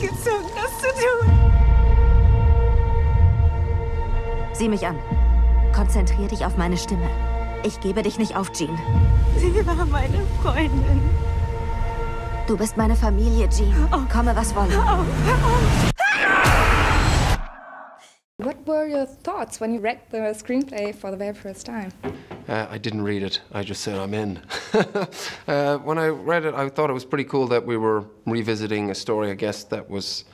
gezwungen, das zu tun. Sieh mich an. Konzentrier dich auf meine Stimme. Ich gebe dich nicht auf, Jean. Sie war meine Freundin. Du bist meine Familie, Jean. Oh. Komme, was wolle. Oh, oh. What were your thoughts when you read the screenplay for the very first time? I didn't read it. I just said I'm in. When I read it, I thought it was pretty cool that we were revisiting a story, I guess, that was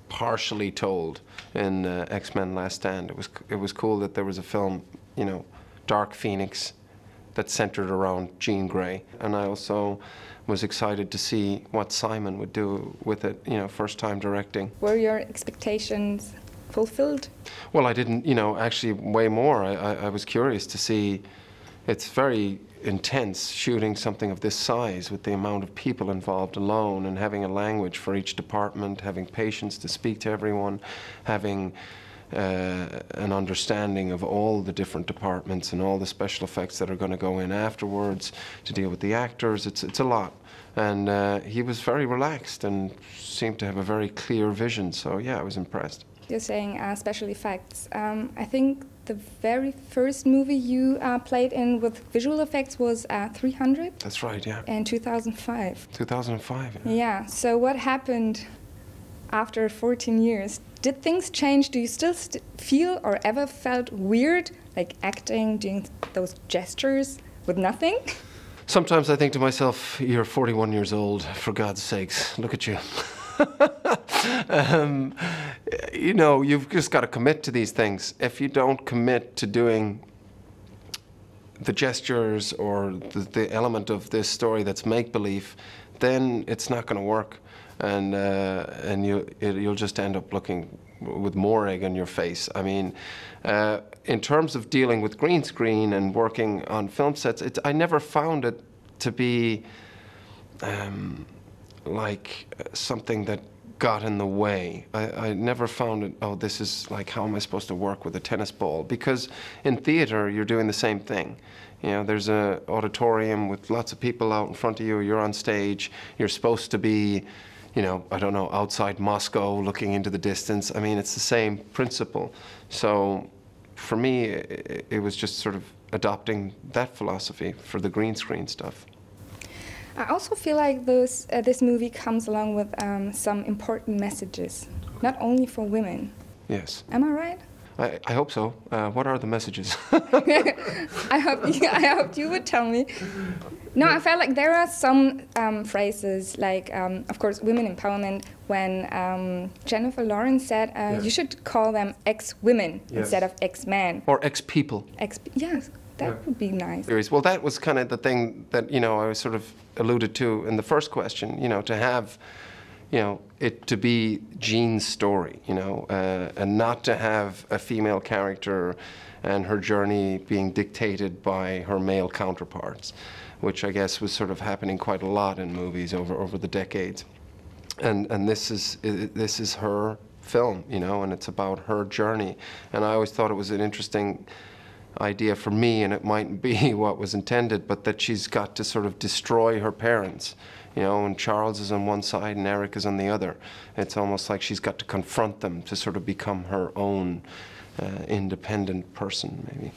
partially told in X-Men Last Stand. It was cool that there was a film, you know, Dark Phoenix, that centered around Jean Grey. And I also was excited to see what Simon would do with it, you know, first time directing. Were your expectations fulfilled? Well, I didn't, you know, actually way more. I was curious to see, it's very intense shooting something of this size with the amount of people involved alone and having a language for each department, having patience to speak to everyone, having an understanding of all the different departments and all the special effects that are going to go in afterwards to deal with the actors. It's a lot. And he was very relaxed and seemed to have a very clear vision. So yeah, I was impressed. You're saying special effects. I think the very first movie you played in with visual effects was 300? That's right, yeah. In 2005. 2005, yeah. Yeah, so what happened after 14 years? Did things change? Do you still feel or ever felt weird, like acting, doing those gestures with nothing? Sometimes I think to myself, you're 41 years old, for God's sakes, look at you. You know, you've just got to commit to these things. If you don't commit to doing the gestures or the element of this story that's make-believe, then it's not going to work. And you'll just end up looking with more egg on your face. I mean, in terms of dealing with green screen and working on film sets, I never found it to be like something that got in the way. I never found it, oh, this is like, how am I supposed to work with a tennis ball? Because in theater, you're doing the same thing. You know, there's an auditorium with lots of people out in front of you, you're on stage, you're supposed to be, you know, I don't know, outside Moscow looking into the distance. I mean, it's the same principle. So for me, it was just sort of adopting that philosophy for the green screen stuff. I also feel like this movie comes along with some important messages, not only for women. Yes. Am I right? I hope so. What are the messages? I hope you would tell me. No, I felt like there are some phrases, like, of course, women empowerment, when Jennifer Lawrence said, Yeah. You should call them ex-women Yes. instead of ex-men. Or ex-people. Yes, that would be nice. Well, that was kind of the thing that, you know, I was sort of alluded to in the first question, you know, to have, you know, it to be Jean's story, you know, and not to have a female character and her journey being dictated by her male counterparts, which I guess was sort of happening quite a lot in movies over the decades. And this is her film, you know, and it's about her journey. And I always thought it was an interesting idea for me, and it mightn't be what was intended, but that she's got to sort of destroy her parents, you know, and Charles is on one side and Eric is on the other. It's almost like she's got to confront them to sort of become her own independent person, maybe.